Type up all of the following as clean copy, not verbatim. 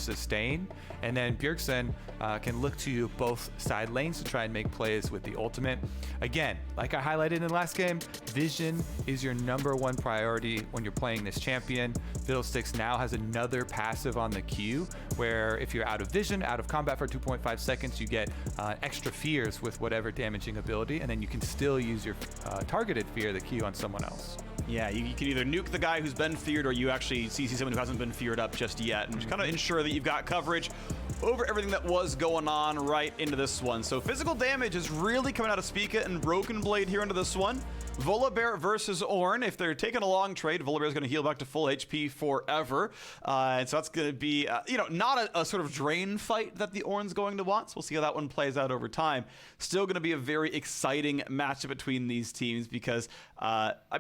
sustain. And then Bjergsen can look to both side lanes to try and make plays with the ultimate. Again, like I highlighted in the last game, vision is your #1 priority when you're playing this champion. Fiddlesticks now has another passive on the Q, where if you're out of vision, out of combat for 2.5 seconds, you get extra fears with whatever damaging ability, and then you can still use your targeted fear, the Q, on someone else. Yeah, you can either nuke the guy who's been feared, or you actually CC someone who hasn't been feared up just yet, and just kind of ensure that you've got coverage over everything that was going on right into this one. So physical damage is really coming out of Spica and Broken Blade here into this one. Volibear versus Ornn. If they're taking a long trade, Volibear is going to heal back to full HP forever. And so that's going to be, not a sort of drain fight that the Ornn's going to want. So we'll see how that one plays out over time. Still going to be a very exciting matchup between these teams because,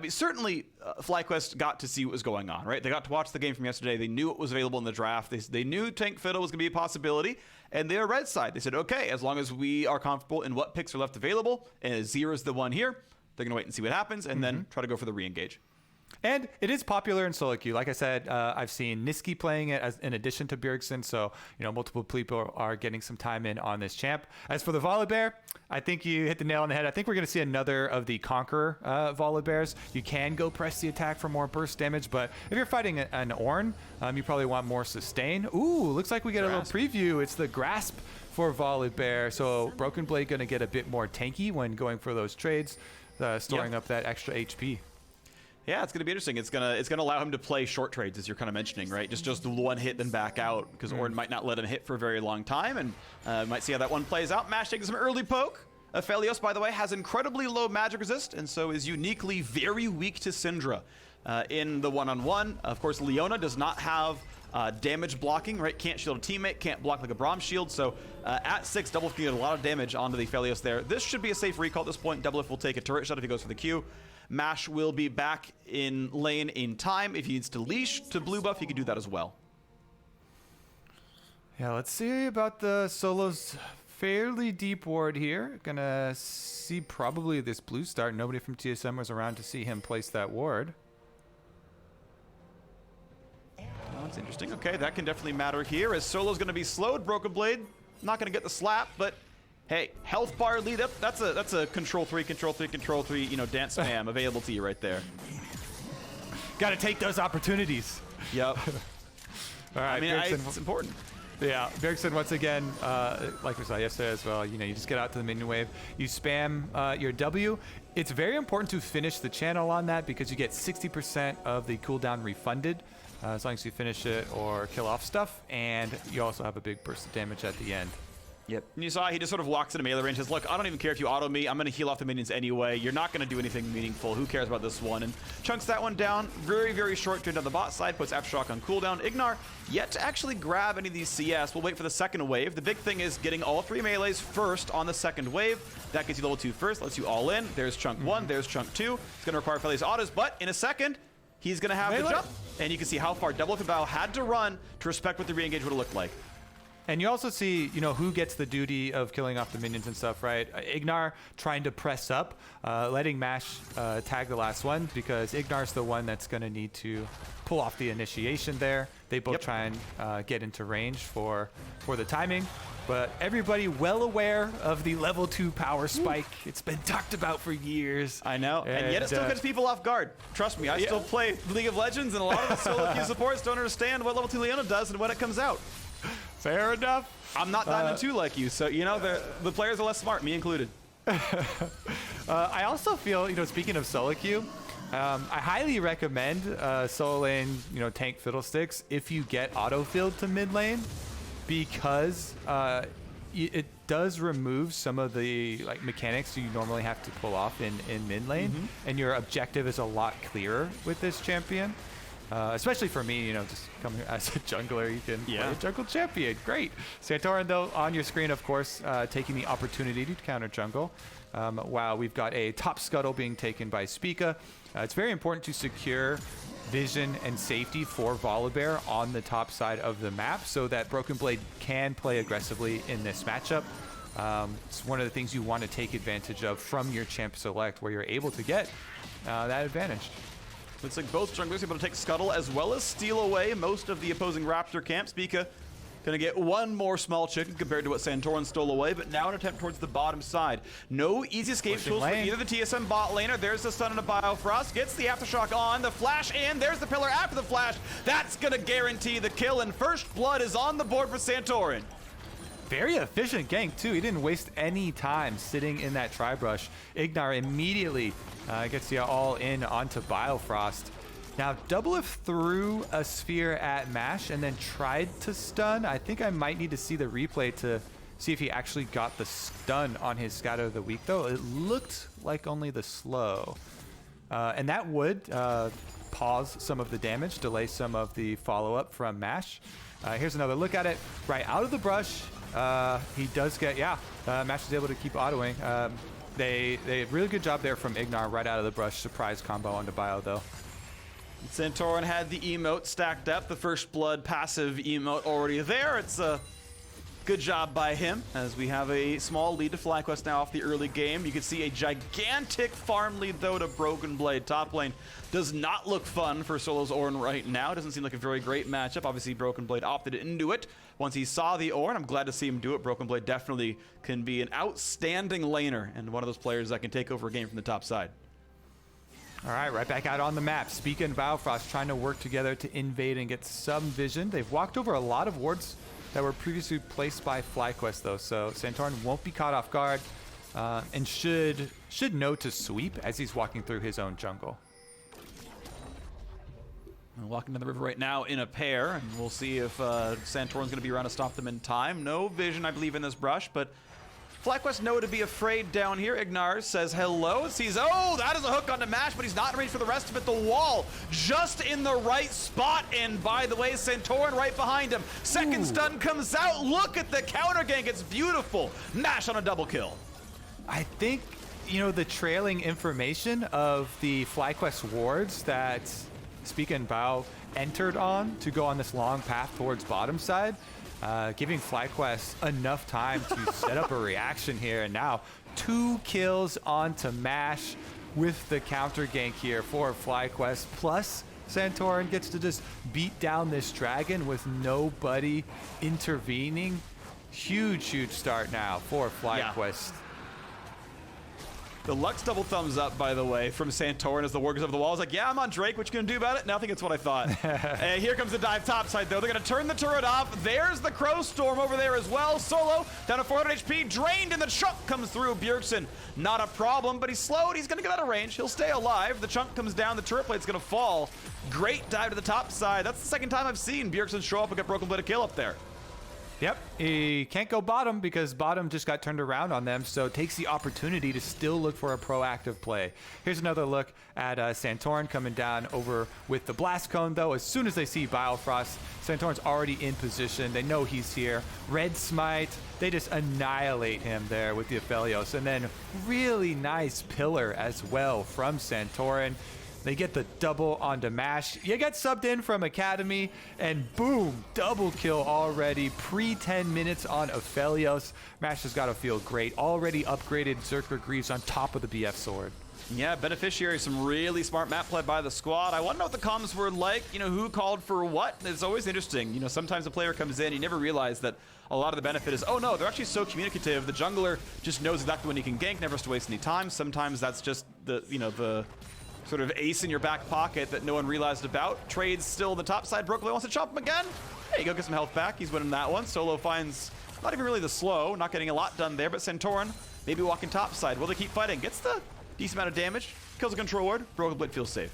certainly FlyQuest got to see what was going on, right? They got to watch the game from yesterday. They knew it was available in the draft. They knew Tank Fiddle was going to be a possibility. And they're red side. They said, okay, as long as we are comfortable in what picks are left available, and Azir is the one here, they're going to wait and see what happens, and then try to go for the re-engage. And it is popular in solo queue. Like I said, I've seen Niski playing it in addition to Bjergsen, so multiple people are getting some time in on this champ. As for the Volibear, I think you hit the nail on the head. I think we're going to see another of the Conqueror Volibears. You can go press the attack for more burst damage, but if you're fighting an Ornn, you probably want more sustain. Ooh, looks like we get a little preview. It's the Grasp for Volibear, so Broken Blade going to get a bit more tanky when going for those trades, storing up that extra HP. Yeah, it's going to be interesting. It's going to allow him to play short trades, as you're kind of mentioning, right? Just one hit, then back out, because Ornn might not let him hit for a very long time, and might see how that one plays out. Mash taking some early poke. Aphelios, by the way, has incredibly low magic resist, and so is uniquely very weak to Syndra in the one-on-one. Of course, Leona does not have damage blocking, right? Can't shield a teammate, can't block like a Braum shield, so at 6, Doublelift can get a lot of damage onto the Aphelios there. This should be a safe recall at this point. Doublelift will take a turret shot if he goes for the Q. Mash will be back in lane in time. If he needs to leash to blue buff, he can do that as well. Yeah, let's see about the Solo's fairly deep ward here. Gonna see probably this blue start. Nobody from TSM was around to see him place that ward. That's interesting. Okay, that can definitely matter here, as Solo's going to be slowed. Broken Blade not going to get the slap, but hey, health bar lead up. That's a control 3, dance spam available to you right there. Got to take those opportunities. Yep. All right, it's important. Yeah, Bjergsen once again, like we saw yesterday as well, you just get out to the minion wave, you spam your W. It's very important to finish the channel on that because you get 60% of the cooldown refunded as long as you finish it or kill off stuff, and you also have a big burst of damage at the end. Yep. And you saw he just sort of walks into melee range and says, look, I don't even care if you auto me. I'm going to heal off the minions anyway. You're not going to do anything meaningful. Who cares about this one? And chunks that one down. Very, very short turn down the bot side. Puts Aftershock on cooldown. Ignar yet to actually grab any of these CS. We'll wait for the second wave. The big thing is getting all 3 melees first on the second wave. That gets you level 2 first. Lets you all in. There's chunk 1. There's chunk 2. It's going to require Feli's autos, but in a second, he's going to have the jump. And you can see how far Doublelift and Bao had to run to respect what the re-engage would have looked like. And you also see, who gets the duty of killing off the minions and stuff, right? Ignar trying to press up, letting Mash tag the last one, because Ignar's the one that's going to need to pull off the initiation there. They both try and get into range for the timing. But everybody well aware of the level 2 power spike. It's been talked about for years. I know, and yet it still gets people off guard. Trust me, I still play League of Legends, and a lot of the solo queue supports don't understand what level 2 Leona does and when it comes out. Fair enough. I'm not Diamond 2 like you, so, the players are less smart, me included. I also feel, speaking of solo queue, I highly recommend solo lane, tank Fiddlesticks if you get autofilled to mid lane, because it does remove some of the mechanics you normally have to pull off in mid lane, and your objective is a lot clearer with this champion. Especially for me, just coming here as a jungler, you can play a jungle champion. Great. Santorin, though, on your screen, of course, taking the opportunity to counter jungle. Wow, we've got a top scuttle being taken by Spica. It's very important to secure vision and safety for Volibear on the top side of the map so that Broken Blade can play aggressively in this matchup. It's one of the things you want to take advantage of from your champ select, where you're able to get that advantage. Looks like both junglers able to take Scuttle as well as steal away most of the opposing Raptor camp. Spica Gonna get one more small chicken compared to what Santorin stole away, but now an attempt towards the bottom side. No easy escape tools for either the TSM bot laner. There's the stun and a Biofrost. Gets the Aftershock on, the flash in. There's the pillar after the flash. That's gonna guarantee the kill, and first blood is on the board for Santorin. Very efficient gank, too. He didn't waste any time sitting in that tri-brush. Ignar immediately gets you all in onto Biofrost. Now, Doublelift threw a sphere at Mash and then tried to stun. I think I might need to see the replay to see if he actually got the stun on his Scatter of the Week, though. It looked like only the slow. And that would pause some of the damage, delay some of the follow-up from Mash. Here's another look at it. Right out of the brush, he does get, Mash is able to keep autoing. They really good job there from Ignar right out of the brush. Surprise combo onto Bio, though. Santorin had the emote stacked up, the first blood passive emote already there. It's a good job by him, as we have a small lead to FlyQuest now off the early game. You can see a gigantic farm lead, though, to Broken Blade. Top lane does not look fun for Solo's Ornn right now. Doesn't seem like a very great matchup. Obviously, Broken Blade opted into it once he saw the Ornn. I'm glad to see him do it. Broken Blade definitely can be an outstanding laner and one of those players that can take over a game from the top side. All right, right back out on the map. Speaker and Biofrost trying to work together to invade and get some vision. They've walked over a lot of wards that were previously placed by FlyQuest, though, so Santorin won't be caught off guard and should know to sweep as he's walking through his own jungle. We're walking down the river right now in a pair, and we'll see if Santorin's going to be around to stop them in time. No vision, I believe, in this brush, but FlyQuest know to be afraid down here. Ignar says hello, sees, oh, that is a hook onto Mash, but he's not in range for the rest of it. The wall just in the right spot, and by the way, Santorin right behind him. Second stun comes out. Look at the counter gank. It's beautiful. Mash on a double kill. I think, you know, the trailing information of the FlyQuest wards that Speaka and Bao entered on to go on this long path towards bottom side, giving FlyQuest enough time to set up a reaction here. And now 2 kills onto Mash with the counter gank here for FlyQuest. Plus, Santorin gets to just beat down this dragon with nobody intervening. Huge start now for FlyQuest. Yeah. The Lux double thumbs up, by the way, from Santorin as the war goes over the wall. He's like, yeah, I'm on Drake. What you gonna do about it? Nothing. It's what I thought. And here comes the dive topside, though. They're gonna turn the turret off. There's the Crow Storm over there as well. Solo down to 400 HP, drained, and the chunk comes through. Bjergsen, not a problem, but he's slowed. He's gonna get out of range. He'll stay alive. The chunk comes down. The turret plate's gonna fall. Great dive to the top side. That's the second time I've seen Bjergsen show up and get Broken Blade a kill up there. Yep, he can't go bottom because bottom just got turned around on them, so takes the opportunity to still look for a proactive play. Here's another look at Santorin coming down over with the Blast Cone, though. As soon as they see Biofrost, Santorin's already in position. They know he's here. Red Smite, they just annihilate him there with the Aphelios. And then really nice pillar as well from Santorin. They get the double onto Mash. You get subbed in from Academy, and boom, double kill already. Pre-10 minutes on Aphelios. Mash has got to feel great. Already upgraded Zerker Greaves on top of the BF sword. Yeah, beneficiary, some really smart map play by the squad. I want to know what the comms were like, you know, who called for what. It's always interesting. You know, sometimes a player comes in, you never realize that a lot of the benefit is, oh no, they're actually so communicative. The jungler just knows exactly when he can gank, never has to waste any time. Sometimes that's just the, you know, the sort of ace in your back pocket that no one realized about. Trade's still on the top side. Broken Blade wants to chop him again. There you go, get some health back. He's winning that one. Solo finds not even really the slow, not getting a lot done there, but Santorin maybe walking top side. Will they keep fighting? Gets the decent amount of damage. Kills a control ward. Broken Blade feels safe.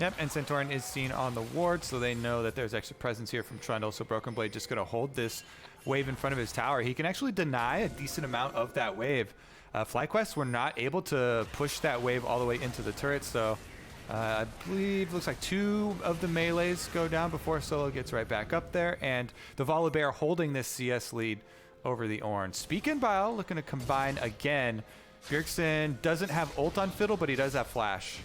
Yep, and Santorin is seen on the ward, so they know that there's extra presence here from Trundle, so Broken Blade just gonna hold this wave in front of his tower. He can actually deny a decent amount of that wave. FlyQuest were not able to push that wave all the way into the turret, so I believe looks like 2 of the melees go down before Solo gets right back up there, and the Volibear holding this CS lead over the Ornn. Speak and Bio looking to combine again. Bjergsen doesn't have ult on Fiddle, but he does have Flash.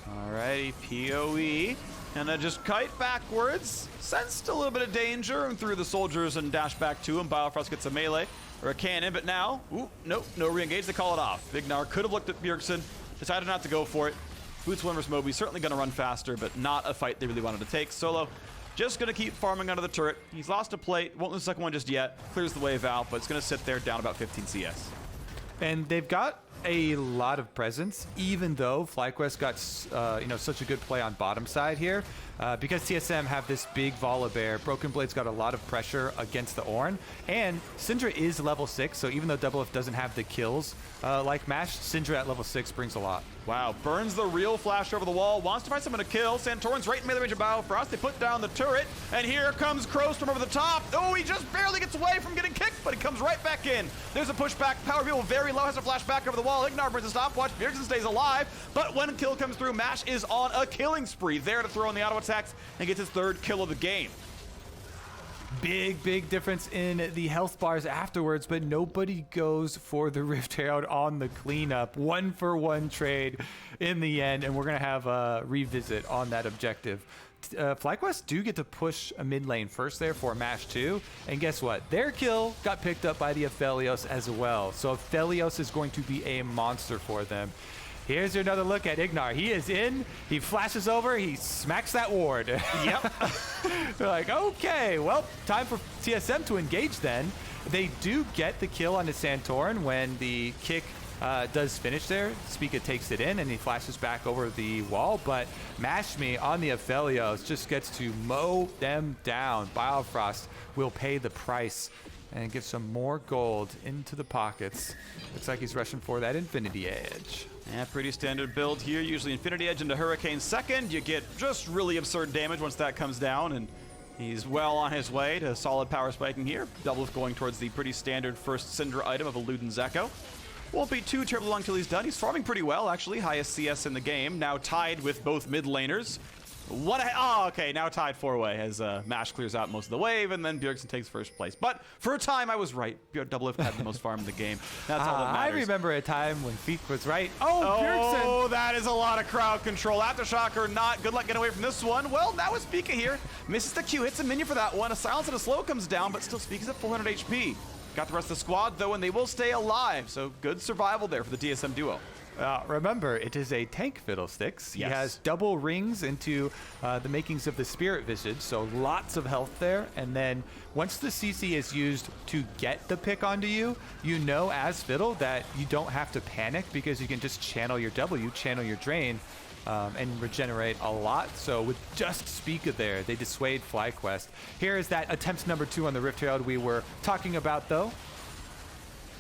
Alrighty, PoE. And then just kite backwards. Sensed a little bit of danger and threw the soldiers and dashed back to him. Biofrost gets a melee or a cannon, but now, nope, no re-engage. They call it off. Ignar could have looked at Bjergsen, decided not to go for it. Boots 1 versus Moby, certainly going to run faster, but not a fight they really wanted to take. Solo just going to keep farming under the turret. He's lost a plate, won't lose the second one just yet. Clears the wave out, but it's going to sit there down about 15 CS. And they've got a lot of presence, even though FlyQuest got such a good play on bottom side here. Because TSM have this big Volibear, Broken Blade's got a lot of pressure against the Ornn, and Syndra is level 6, so even though Double F doesn't have the kills like Mash, Syndra at level 6 brings a lot. Wow, burns the real flash over the wall, wants to find someone to kill. Santorin's right in melee range of Biofrost. They put down the turret, and here comes Crows from over the top. Oh, he just barely gets away from getting kicked, but he comes right back in. There's a pushback. Power People very low, has a flash back over the wall. Ignar brings a stopwatch. Bjergsen stays alive, but when a kill comes through, Mash is on a killing spree, there to throw in the auto attacks and gets his third kill of the game. Big difference in the health bars afterwards, but nobody goes for the Rift Herald on the cleanup. 1-for-1 trade in the end, and we're going to have a revisit on that objective. FlyQuest do get to push a mid lane first there for Mash 2, and guess what? Their kill got picked up by the Aphelios as well, so Aphelios is going to be a monster for them. Here's another look at Ignar. He is in, he flashes over, he smacks that ward. Yep. They're like, okay, well, time for TSM to engage then. They do get the kill on the Santorin when the kick does finish there. Spica takes it in and he flashes back over the wall, but Mash Me on the Aphelios just gets to mow them down. Biofrost will pay the price and get some more gold into the pockets. Looks like he's rushing for that Infinity Edge. Yeah, pretty standard build here. Usually Infinity Edge into Hurricane second. You get just really absurd damage once that comes down, and he's well on his way to solid power spiking here. Double going towards the pretty standard first Syndra item of a Luden's Echo. Won't be too terribly long till he's done. He's farming pretty well, actually. Highest CS in the game. Now tied with both mid laners. Okay, now tied 4-way as Mash clears out most of the wave, and then Bjergsen takes first place. But for a time, I was right. Double F had the most farm in the game. That's all that matters. I remember a time when Feek was right. Bjergsen! Oh, that is a lot of crowd control. Aftershock or not, good luck getting away from this one. Well, now it's Spica here. Misses the Q, hits a minion for that one. A silence and a slow comes down, but still Spica's at 400 HP. Got the rest of the squad, though, and they will stay alive. So good survival there for the TSM duo. Remember, it is a tank Fiddlesticks. Yes. He has double rings into the makings of the Spirit Visage, so lots of health there. And then once the CC is used to get the pick onto you, you know as Fiddle that you don't have to panic because you can just channel your W, channel your drain, and regenerate a lot. So with just Spica there, they dissuade FlyQuest. Here is that attempt number 2 on the Rift Herald we were talking about, though.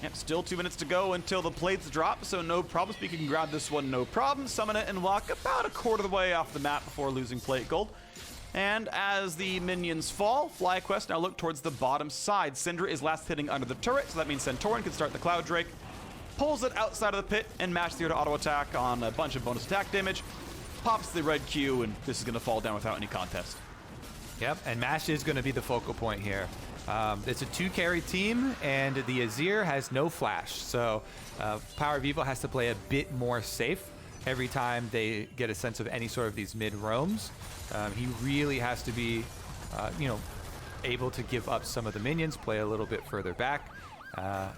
Yep, still 2 minutes to go until the plates drop, so no problem. Spica can grab this one, no problem. Summon it and walk about a quarter of the way off the map before losing plate gold. And as the minions fall, FlyQuest now look towards the bottom side. Syndra is last hitting under the turret, so that means Santorin can start the Cloud Drake. Pulls it outside of the pit and Mash through to auto attack on a bunch of bonus attack damage. Pops the red Q, and this is going to fall down without any contest. Yep, and Mash is going to be the focal point here. It's a 2-carry team, and the Azir has no flash, so Power of Evil has to play a bit more safe every time they get a sense of any sort of these mid roams. He really has to be, able to give up some of the minions, play a little bit further back. I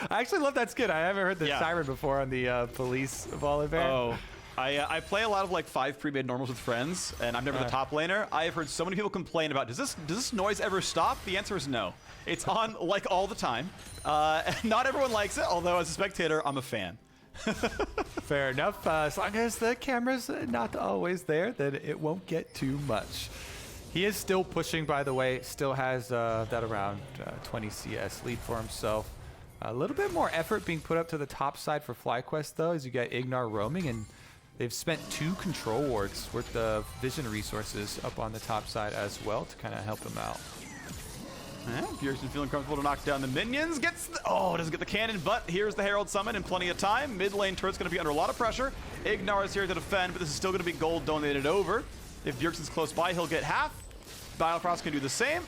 actually love that skin. I haven't heard the siren before on the police Volibear. Oh. I play a lot of like 5 pre-made normals with friends, and I'm never the top laner. I have heard so many people complain about, does this noise ever stop? The answer is no. It's on like all the time. Not everyone likes it, although as a spectator, I'm a fan. Fair enough. As long as the camera's not always there, then it won't get too much. He is still pushing, by the way. Still has that around 20 CS lead for himself. A little bit more effort being put up to the top side for FlyQuest, though, as you get Ignar roaming, and they've spent 2 control wards worth of vision resources up on the top side as well to kind of help him out. Bjergsen feeling comfortable to knock down the minions. Doesn't get the cannon, but here's the Herald Summon in plenty of time. Mid lane turret's going to be under a lot of pressure. Ignar is here to defend, but this is still going to be gold donated over. If Bjergsen's close by, he'll get half. Biofrost can do the same.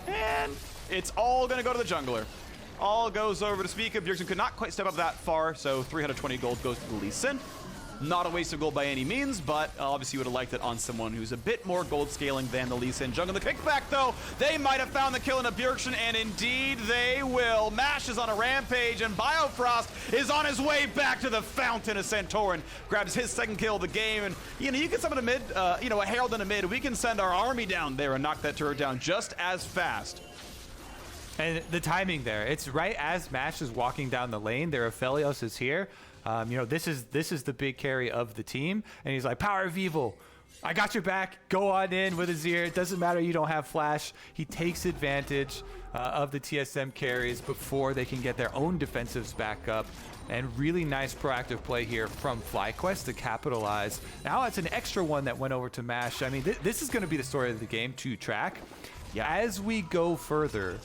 And it's all going to go to the jungler. All goes over to Spica. Bjergsen could not quite step up that far, so 320 gold goes to the Lee Sin. Not a waste of gold by any means, but obviously you would have liked it on someone who's a bit more gold scaling than the Lee Sin jungle. The kickback, though, they might have found the kill in a Bjergsen, and indeed they will. Mash is on a rampage, and Biofrost is on his way back to the fountain as Santorin grabs his second kill of the game. And, you can summon a mid, a Herald in a mid. We can send our army down there and knock that turret down just as fast. And the timing there, it's right as Mash is walking down the lane. Their Aphelios is here. This is the big carry of the team, and he's like, Power of Evil, I got your back. Go on in with Azir. It doesn't matter you don't have flash. He takes advantage of the TSM carries before they can get their own defensives back up. And really nice proactive play here from FlyQuest to capitalize. Now it's an extra one that went over to Mash. I mean, this is going to be the story of the game to track. Yeah. As we go further,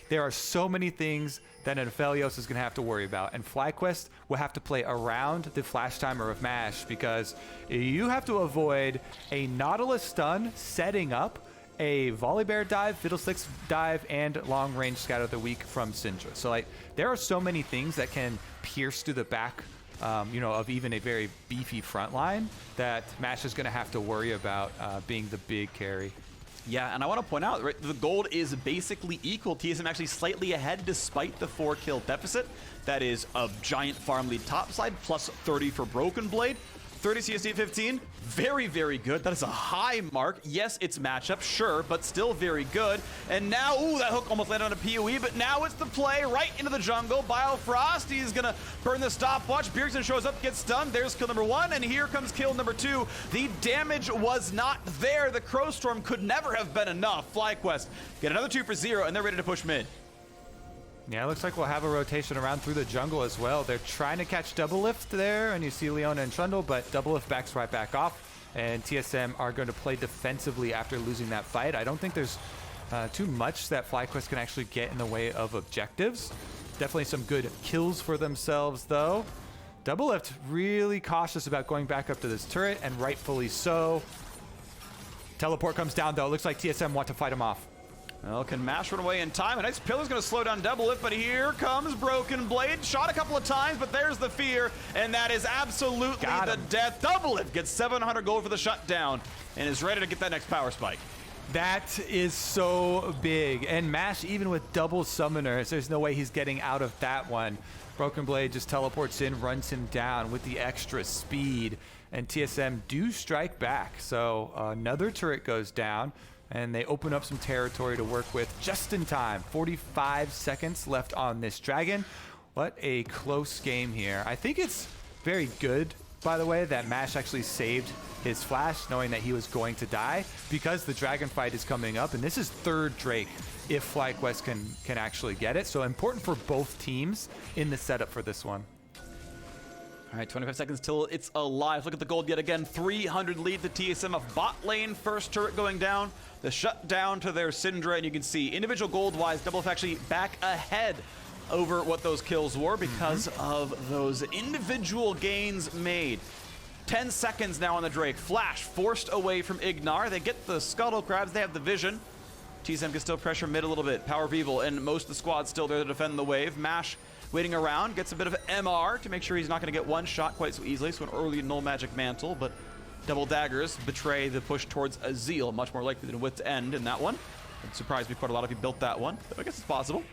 there are so many things that an Aphelios is going to have to worry about, and FlyQuest will have to play around the flash timer of Mash, because you have to avoid a Nautilus stun setting up a Volibear dive, Fiddlesticks dive, and long range Scatter the Weak from Syndra. So like, there are so many things that can pierce through the back of even a very beefy front line that Mash is going to have to worry about being the big carry. Yeah, and I want to point out, right, the gold is basically equal. TSM actually slightly ahead despite the 4-kill deficit. That is a giant farm lead topside, plus 30 for Broken Blade. 30 CSD 15, very, very good. That is a high mark. Yes, it's matchup, sure, but still very good. And now, ooh, that hook almost landed on a PoE, but now it's the play right into the jungle. Biofrost, he's gonna burn the stopwatch. Bjergsen shows up, gets stunned. There's kill number 1, and here comes kill number 2. The damage was not there. The Crow Storm could never have been enough. FlyQuest get another 2 for 0, and they're ready to push mid. Yeah, it looks like we'll have a rotation around through the jungle as well. They're trying to catch Double Lift there, and you see Leona and Trundle, but Double Lift backs right back off, and TSM are going to play defensively after losing that fight. I don't think there's too much that FlyQuest can actually get in the way of objectives. Definitely some good kills for themselves, though. Double Lift really cautious about going back up to this turret, and rightfully so. Teleport comes down, though. Looks like TSM want to fight him off. Well, can Mash run away in time? A nice pillar's going to slow down Double Lift, but here comes Broken Blade. Shot a couple of times, but there's the fear, and that is absolutely the death. Double Lift gets 700 gold for the shutdown and is ready to get that next power spike. That is so big. And Mash, even with double summoners, there's no way he's getting out of that one. Broken Blade just teleports in, runs him down with the extra speed, and TSM do strike back. So another turret goes down, and they open up some territory to work with just in time. 45 seconds left on this dragon. What a close game here. I think it's very good, by the way, that Mash actually saved his flash, knowing that he was going to die, because the dragon fight is coming up, and this is third Drake if FlyQuest can actually get it. So important for both teams in the setup for this one. All right, 25 seconds till it's alive. Look at the gold yet again. 300 lead the TSM of bot lane. First turret going down. The shutdown to their Syndra, and you can see individual gold-wise, Double Lift actually back ahead over what those kills were because of those individual gains made. 10 seconds now on the Drake. Flash forced away from Ignar. They get the Scuttle Crabs. They have the vision. TSM can still pressure mid a little bit. Power of Evil and most of the squad still there to defend the wave. Mash waiting around, gets a bit of MR to make sure he's not going to get one shot quite so easily. So an early Null Magic Mantle, but double daggers betray the push towards Azil. Much more likely than Wit's End in that one. It surprised me quite a lot if he built that one, but I guess it's possible.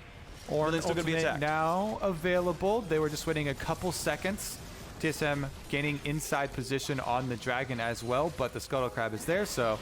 Or they're still going to be attacked. Now available. They were just waiting a couple seconds. TSM gaining inside position on the dragon as well, but the Scuttle Crab is there, so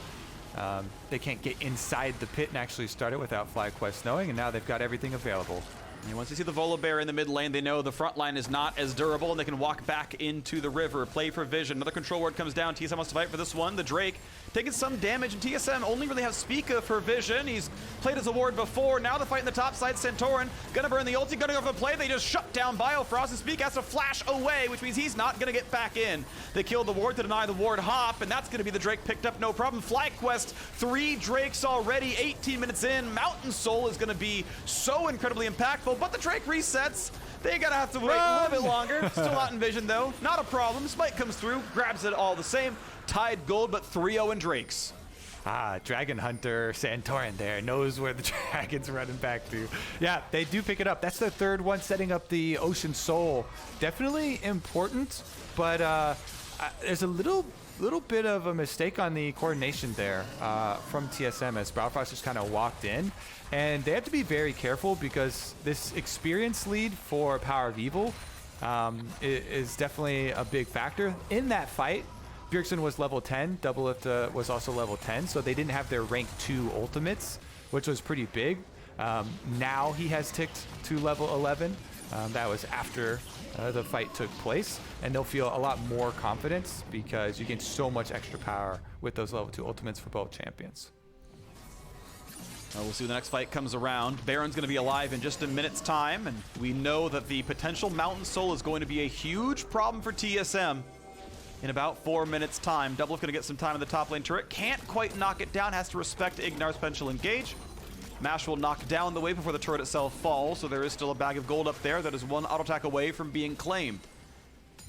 they can't get inside the pit and actually start it without FlyQuest knowing, and now they've got everything available. And once they see the Volibear in the mid lane, they know the front line is not as durable, and they can walk back into the river. Play for vision. Another control ward comes down. TSM wants to fight for this one. The Drake taking some damage, and TSM only really have Spica for vision. He's played as a ward before. Now the fight in the top side. Santorin gonna burn the ulti, gonna go for the play. They just shut down Biofrost, and Spica has to flash away, which means he's not gonna get back in. They killed the ward to deny the ward hop, and that's gonna be the Drake picked up, no problem. FlyQuest, 3 Drakes already, 18 minutes in. Mountain Soul is gonna be so incredibly impactful, but the Drake resets. They gotta have to wait a little bit longer. Still not in vision though. Not a problem. Smite comes through, grabs it all the same. Tied gold, but 3-0 in Drakes. Dragon Hunter Santorin there knows where the dragon's running back to. Yeah, they do pick it up. That's the third one, setting up the Ocean Soul. Definitely important, but there's a little bit of a mistake on the coordination there from TSM as Sproutfox just kind of walked in, and they have to be very careful because this experience lead for Power of Evil is definitely a big factor in that fight. Bjergsen was level 10, Doublelift was also level 10, so they didn't have their rank 2 ultimates, which was pretty big. Now he has ticked to level 11. That was after the fight took place, and they'll feel a lot more confidence because you gain so much extra power with those level 2 ultimates for both champions. We'll see when the next fight comes around. Baron's going to be alive in just a minute's time, and we know that the potential Mountain Soul is going to be a huge problem for TSM in about 4 minutes' time. Doublelift going to get some time in the top lane turret. Can't quite knock it down, has to respect Ignar's potential engage. Mash will knock down the wave before the turret itself falls, so there is still a bag of gold up there that is one auto attack away from being claimed.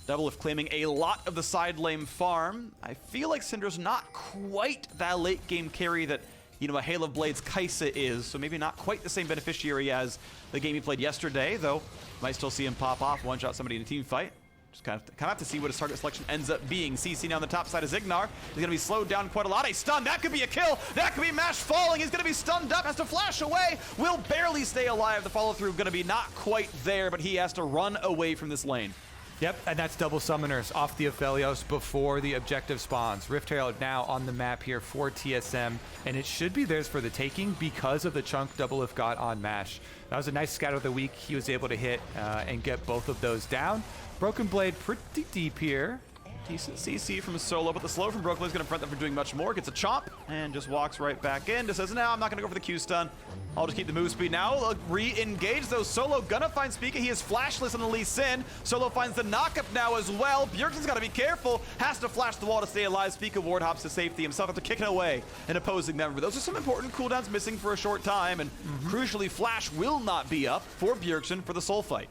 Doublelift claiming a lot of the side lane farm. I feel like Syndra's not quite that late game carry that, you know, a Hail of Blades Kaisa is, so maybe not quite the same beneficiary as the game he played yesterday, though might still see him pop off, one-shot somebody in a team fight. Just kind of have to see what his target selection ends up being. CC now on the top side of Ignar. He's going to be slowed down quite a lot. A stun, that could be a kill. That could be Mash falling. He's going to be stunned up, has to flash away. Will barely stay alive. The follow-through going to be not quite there, but he has to run away from this lane. Yep, and that's double summoners off the Aphelios before the objective spawns. Rift Herald now on the map here for TSM, and it should be theirs for the taking because of the chunk Doublelift got on Mash. That was a nice scout of the week. He was able to hit and get both of those down. Broken Blade pretty deep here. Decent CC from Solo, but the slow from Broken Blade's going to prevent them from doing much more. Gets a chomp and just walks right back in. Just says, no, I'm not going to go for the Q stun. I'll just keep the move speed now. Re-engage, though. Solo gonna find Spica. He is flashless on the Lee Sin. Solo finds the knockup now as well. Bjergsen's got to be careful. Has to flash the wall to stay alive. Spica ward hops to safety himself after kicking away an opposing member. Those are some important cooldowns missing for a short time, and crucially, Flash will not be up for Bjergsen for the soul fight.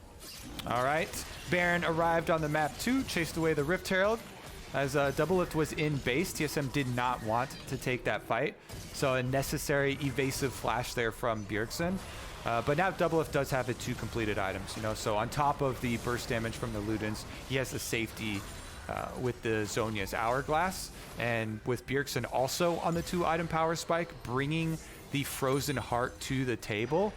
All right. Baron arrived on the map too, chased away the Rift Herald. As Doublelift was in base, TSM did not want to take that fight. So a necessary evasive flash there from Bjergsen. But now Doublelift does have the 2 completed items, you know, so on top of the burst damage from the Ludens, he has the safety with the Zhonya's Hourglass. And with Bjergsen also on the 2 item power spike, bringing the Frozen Heart to the table.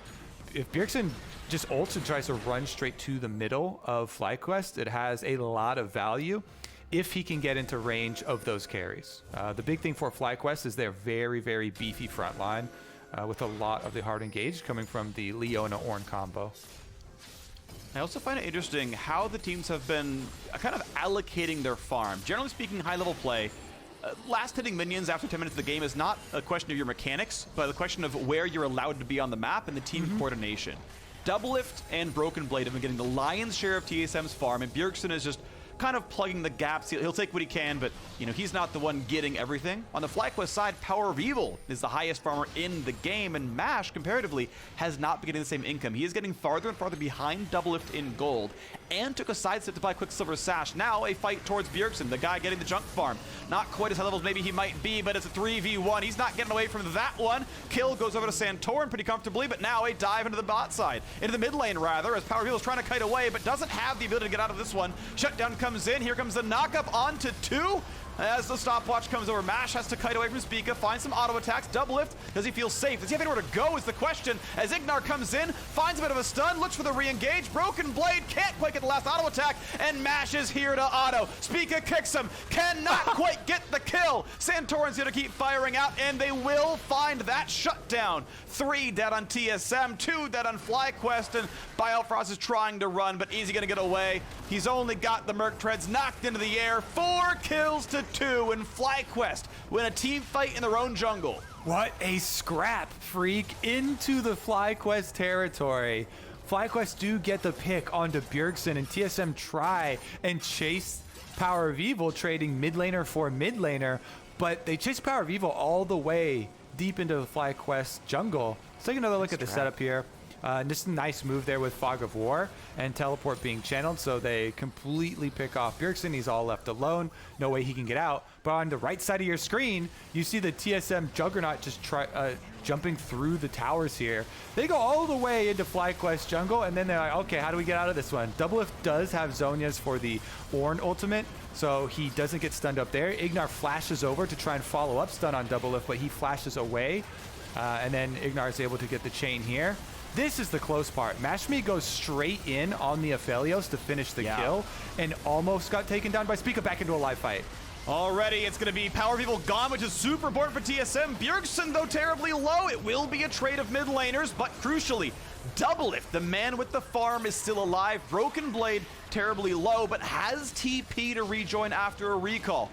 If Bjergsen just ults and tries to run straight to the middle of FlyQuest, it has a lot of value if he can get into range of those carries. The big thing for FlyQuest is their very, very beefy front line with a lot of the hard engaged coming from the Leona Ornn combo. I also find it interesting how the teams have been kind of allocating their farm. Generally speaking, high-level play, last hitting minions after 10 minutes of the game is not a question of your mechanics, but a question of where you're allowed to be on the map and the team coordination. Doublelift and Broken Blade have been getting the lion's share of TSM's farm, and Bjergsen is just kind of plugging the gaps. He'll take what he can, but you know, he's not the one getting everything. On the FlyQuest side, Power of Evil is the highest farmer in the game, and Mash, comparatively, has not been getting the same income. He is getting farther and farther behind Doublelift in gold, and took a side step to buy Quicksilver Sash. Now a fight towards Bjergsen, the guy getting the junk farm. Not quite as high levels maybe he might be, but it's a 3v1. He's not getting away from that one. Kill goes over to Santorin pretty comfortably, but now a dive into the bot side. Into the mid lane, rather, as Power of Evil is trying to kite away, but doesn't have the ability to get out of this one. Shutdown comes in. Here comes the knockup onto 2. As the stopwatch comes over, Mash has to kite away from Spica, find some auto attacks. Doublelift, does he feel safe? Does he have anywhere to go is the question. As Ignar comes in, finds a bit of a stun, looks for the re-engage. Broken Blade can't quite get the last auto attack, and Mash is here to auto. Spica kicks him, cannot quite get the kill. Santorin's gonna keep firing out, and they will find that shutdown. 3 dead on TSM, 2 dead on FlyQuest, and Biofrost is trying to run, but Easy gonna get away. He's only got the Merc Treads knocked into the air. 4 kills to 2, and FlyQuest win a team fight in their own jungle. What a scrap, Freak, into the FlyQuest territory. FlyQuest do get the pick onto Bjergsen, and TSM try and chase Power of Evil, trading mid laner for mid laner, but they chase Power of Evil all the way deep into the FlyQuest jungle. Let's take another look at the setup here. Just a nice move there with Fog of War and teleport being channeled, so they completely pick off Bjergsen. He's all left alone. No way he can get out. But on the right side of your screen, you see the TSM Juggernaut just jumping through the towers here. They go all the way into FlyQuest jungle, and then they're like, okay, how do we get out of this one? Doublelift does have Zhonya's for the Ornn ultimate, so he doesn't get stunned up there. Ignar flashes over to try and follow up stun on Doublelift, but he flashes away, and then Ignar is able to get the chain here. This is the close part. Mashme goes straight in on the Aphelios to finish the kill and almost got taken down by Spica back into a live fight. Already, it's going to be Power of Evil gone, which is super important for TSM. Bjergsen, though, terribly low. It will be a trade of mid laners, but crucially, Doublelift, the man with the farm, is still alive. Broken Blade, terribly low, but has TP to rejoin after a recall.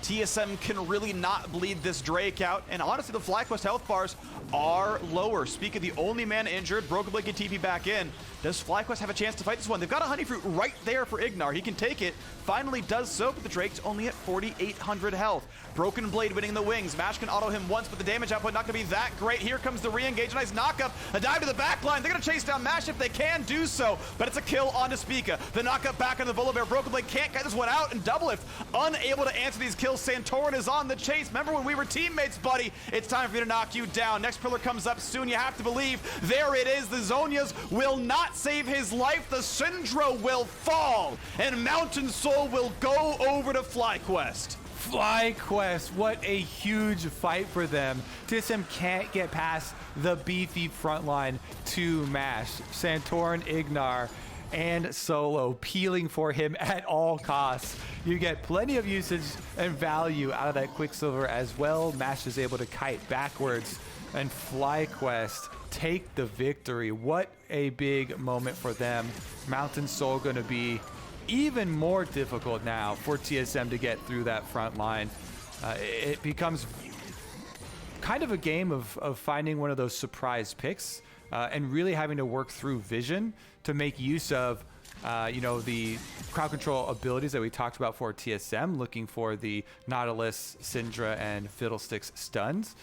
TSM can really not bleed this Drake out, and honestly, the FlyQuest health bars are lower. Speak of the only man injured, Broken Blade can TP back in. Does FlyQuest have a chance to fight this one? They've got a Honey Fruit right there for Ignar. He can take it, finally does so, but the Drake's only at 4,800 health. Broken Blade winning the wings. Mash can auto him once, but the damage output not going to be that great. Here comes the re-engage, nice knock-up, a dive to the back line. They're going to chase down Mash if they can do so, but it's a kill onto Spica. The knock-up back on the Volibear. Broken Blade can't get this one out, and Doublelift unable to answer these kills. Santorin is on the chase. Remember when we were teammates, buddy? It's time for me to knock you down. Next pillar comes up soon. You have to believe. There it is. The Zhonya's will not save his life. The Syndra will fall, and Mountain Soul will go over to FlyQuest. FlyQuest, what a huge fight for them. TSM can't get past the beefy front line to Mash. Santorin, Ignar, and Solo peeling for him at all costs. You get plenty of usage and value out of that Quicksilver as well. Mash is able to kite backwards, and FlyQuest take the victory. What a big moment for them. Mountain Soul going to be even more difficult now for TSM to get through that front line. It becomes kind of a game of finding one of those surprise picks and really having to work through vision to make use of the crowd control abilities that we talked about for TSM, looking for the Nautilus, Syndra, and Fiddlesticks stuns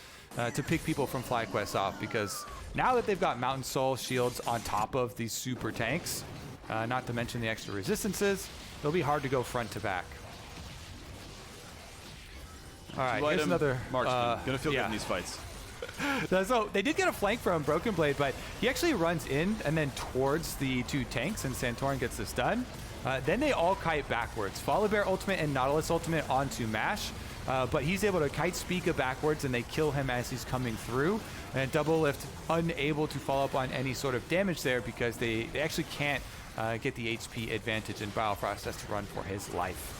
to pick people from FlyQuest off, because now that they've got Mountain Soul shields on top of these super tanks, not to mention the extra resistances, it'll be hard to go front to back. All right, here's another marksman. Gonna feel good in these fights. So they did get a flank from Broken Blade, but he actually runs in and then towards the two tanks, and Santorin gets this done. Then they all kite backwards. Volibear ultimate and Nautilus ultimate onto Mash, but he's able to kite Spica backwards, and they kill him as he's coming through. And Doublelift unable to follow up on any sort of damage there because they actually can't get the HP advantage, and Biofrost has to run for his life.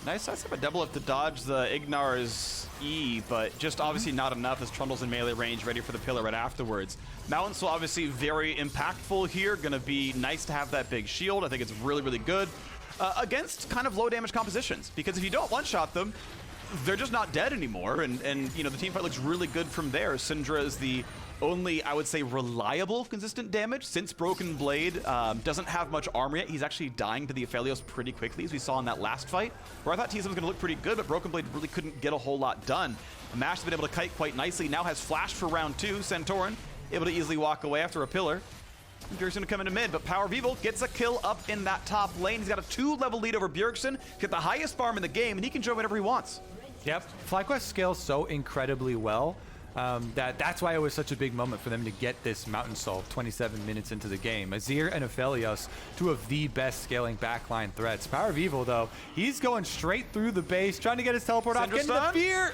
Nice side step by Doublelift to dodge the Ignar's E, but just obviously not enough as Trundle's in melee range, ready for the pillar right afterwards. Mountain Soul obviously very impactful here. Going to be nice to have that big shield. I think it's really, really good against kind of low damage compositions, because if you don't one-shot them, they're just not dead anymore, and you know, the team fight looks really good from there. Syndra is the only, I would say, reliable consistent damage, since Broken Blade doesn't have much armor yet. He's actually dying to the Aphelios pretty quickly, as we saw in that last fight, where I thought TSM was going to look pretty good, but Broken Blade really couldn't get a whole lot done. Mash has been able to kite quite nicely, now has flash for round 2. Santorin able to easily walk away after a pillar. Bjergsen going to come into mid, but Power of Evil gets a kill up in that top lane. He's got a 2-level lead over Bjergsen, get the highest farm in the game, and he can join whenever he wants. Yep, FlyQuest scales so incredibly well that's why it was such a big moment for them to get this Mountain Soul 27 minutes into the game. Azir and Aphelios, two of the best scaling backline threats. Power of Evil, though, he's going straight through the base, trying to get his teleport off, getting the fear.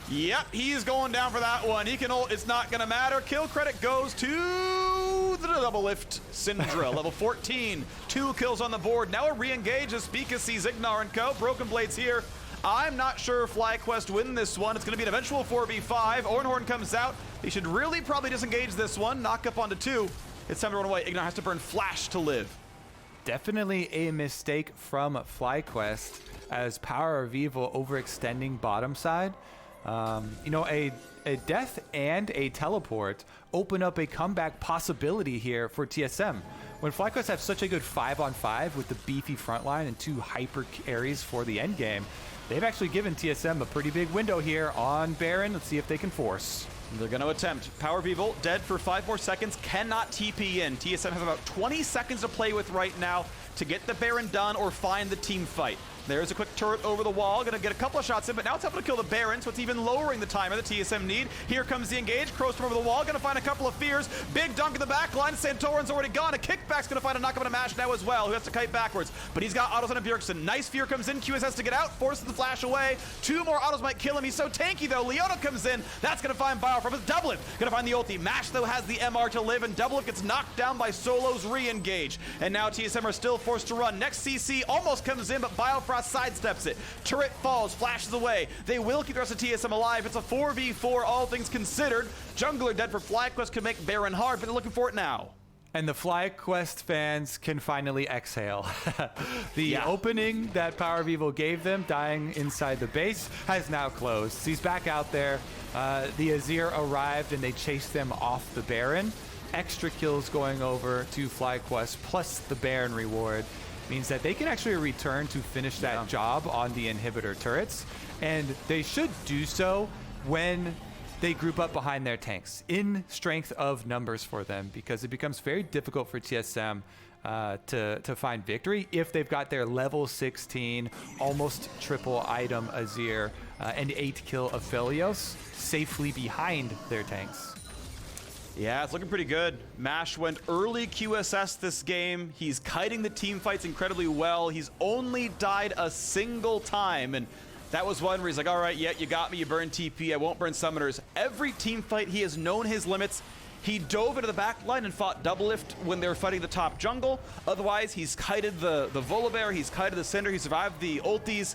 Yep, he's going down for that one. He can ult, it's not going to matter. Kill credit goes to the Doublelift Syndra, level 14. 2 kills on the board. Now a re-engage as Spica sees Ignar and co. Broken Blade's here. I'm not sure if FlyQuest win this one. It's going to be an eventual 4v5. Ornhorn comes out. He should really probably disengage this one. Knock up onto 2. It's time to run away. Ignar has to burn Flash to live. Definitely a mistake from FlyQuest, as Power of Evil overextending bottom side. You know, a death and a teleport open up a comeback possibility here for TSM. When FlyQuest have such a good 5-on-5 with the beefy front line and 2 hyper carries for the end game, they've actually given TSM a pretty big window here on Baron. Let's see if they can force. They're going to attempt. Power V-Volt dead for 5 more seconds. Cannot TP in. TSM has about 20 seconds to play with right now to get the Baron done or find the team fight. There's a quick turret over the wall. Going to get a couple of shots in, but now it's able to kill the Baron, so it's even lowering the timer that TSM need. Here comes the engage. Crows from over the wall. Going to find a couple of fears. Big dunk in the back line. Santorin's already gone. A kickback's going to find a knock-up and a mash now as well, who has to kite backwards. But he's got autos on a Bjergsen. Nice fear comes in. QS has to get out. Forces the flash away. 2 more autos might kill him. He's so tanky, though. Leona comes in. That's going to find Bio from his Doublelift. Going to find the ulti. Mash, though, has the MR to live, and Doublelift gets knocked down by Solo's re-engage. And now TSM are still forced to run. Next CC almost comes in, but Biofrost sidesteps it. Turret falls, flashes away. They will keep the rest of TSM alive. It's a 4v4, all things considered. Jungler dead for FlyQuest could make Baron hard, but they're looking for it now. And the FlyQuest fans can finally exhale. The opening that Power Vivo gave them, dying inside the base, has now closed. He's back out there. The Azir arrived and they chased them off the Baron. Extra kills going over to FlyQuest, plus the Baron reward, means that they can actually return to finish that job on the inhibitor turrets. And they should do so when they group up behind their tanks in strength of numbers for them, because it becomes very difficult for TSM to find victory if they've got their level 16 almost triple item Azir and 8 kill Aphelios safely behind their tanks. Yeah, it's looking pretty good. Mash went early QSS this game. He's kiting the team fights incredibly well. He's only died a single time, and that was one where he's like, all right, yeah, you got me, you burn TP, I won't burn summoners. Every team fight, he has known his limits. He dove into the back line and fought Doublelift when they were fighting the top jungle. Otherwise, he's kited the Volibear, he's kited the Cinder, he survived the ultis.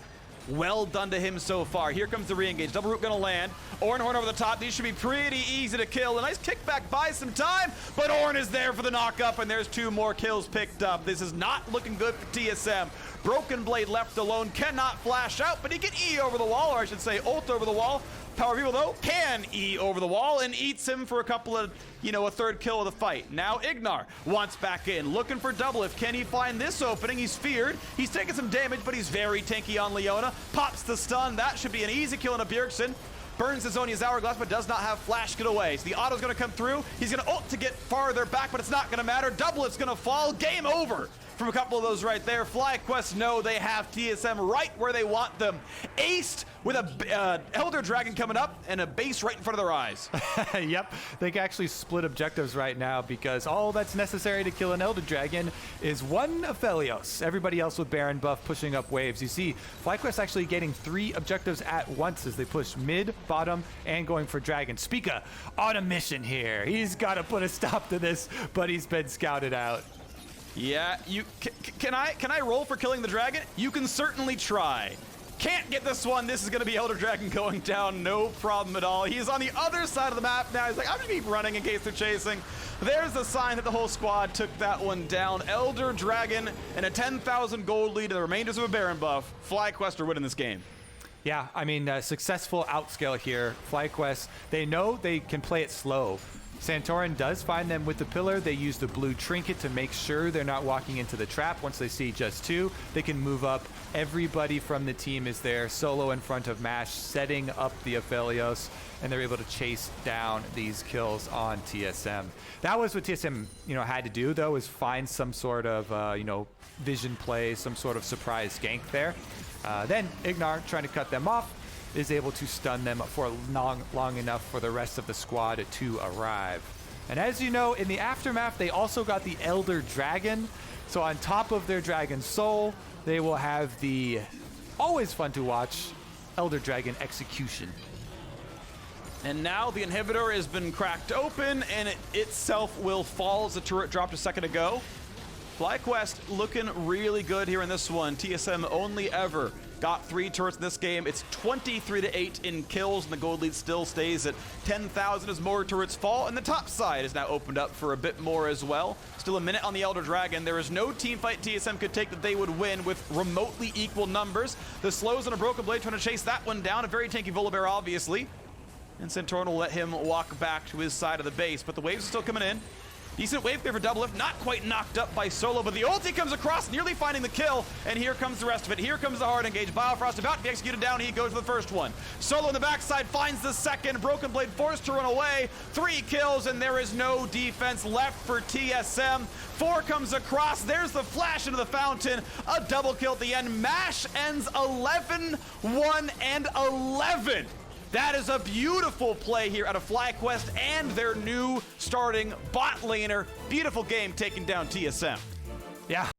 Well done to him so far. Here comes the re-engage. Double root gonna land. Ornn over the top. These should be pretty easy to kill. A nice kickback buys some time, but Ornn is there for the knock-up, and there's 2 more kills picked up. This is not looking good for TSM. Broken Blade left alone, cannot flash out, but he can E over the wall, or I should say ult over the wall. Power Vivo, though, can E over the wall and eats him for a couple of, a 3rd kill of the fight. Now Ignar wants back in, looking for Doublelift. Can he find this opening? He's feared. He's taking some damage, but he's very tanky on Leona. Pops the stun. That should be an easy kill on a Bjergsen. Burns his Zhonya's Hourglass, but does not have flash get away. So the auto's going to come through. He's going to ult to get farther back, but it's not going to matter. Doublelift's going to fall. Game over from a couple of those right there. FlyQuest know they have TSM right where they want them. Aced with a Elder Dragon coming up and a base right in front of their eyes. Yep, they can actually split objectives right now because all that's necessary to kill an Elder Dragon is 1 Aphelios. Everybody else with Baron buff pushing up waves. You see FlyQuest actually getting 3 objectives at once as they push mid, bottom, and going for Dragon. Spica on a mission here. He's got to put a stop to this, but he's been scouted out. Yeah, can I roll for killing the dragon? You can certainly try. Can't get this one. This is going to be Elder Dragon going down. No problem at all. He's on the other side of the map now. He's like, I'm going to keep running in case they're chasing. There's the sign that the whole squad took that one down. Elder Dragon and a 10,000 gold lead to the remainders of a Baron buff. FlyQuest are winning this game. Yeah, I mean, successful outscale here. FlyQuest, they know they can play it slow. Santorin does find them with the pillar. They use the blue trinket to make sure they're not walking into the trap. Once they see just 2, they can move up. Everybody from the team is there, solo in front of Mash, setting up the Aphelios, and they're able to chase down these kills on TSM. That was what TSM, had to do, though, is find some sort of, vision play, some sort of surprise gank there. Then Ignar, trying to cut them off, is able to stun them for long enough for the rest of the squad to arrive. And as you know, in the aftermath, they also got the Elder Dragon. So on top of their Dragon Soul, they will have the always fun to watch Elder Dragon Execution. And now the inhibitor has been cracked open, and it itself will fall as the turret dropped a second ago. FlyQuest looking really good here in this one. TSM only ever got 3 turrets in this game. It's 23-8 in kills, and the gold lead still stays at 10,000 as more turrets fall, and the top side is now opened up for a bit more as well. Still a minute on the Elder Dragon. There is no team fight TSM could take that they would win with remotely equal numbers. The slows on a Broken Blade trying to chase that one down. A very tanky Volibear, obviously. And Santorin will let him walk back to his side of the base, but the waves are still coming in. Decent wave clear for Doublelift, not quite knocked up by Solo, but the ulti comes across, nearly finding the kill, and here comes the rest of it. Here comes the hard engage. Biofrost about to be executed down, he goes for the first one. Solo on the backside finds the second, Broken Blade forced to run away, 3 kills, and there is no defense left for TSM. 4 comes across, there's the flash into the fountain, a double kill at the end. MASH ends 11, 1, and 11. That is a beautiful play here out of FlyQuest and their new starting bot laner. Beautiful game taking down TSM. Yeah.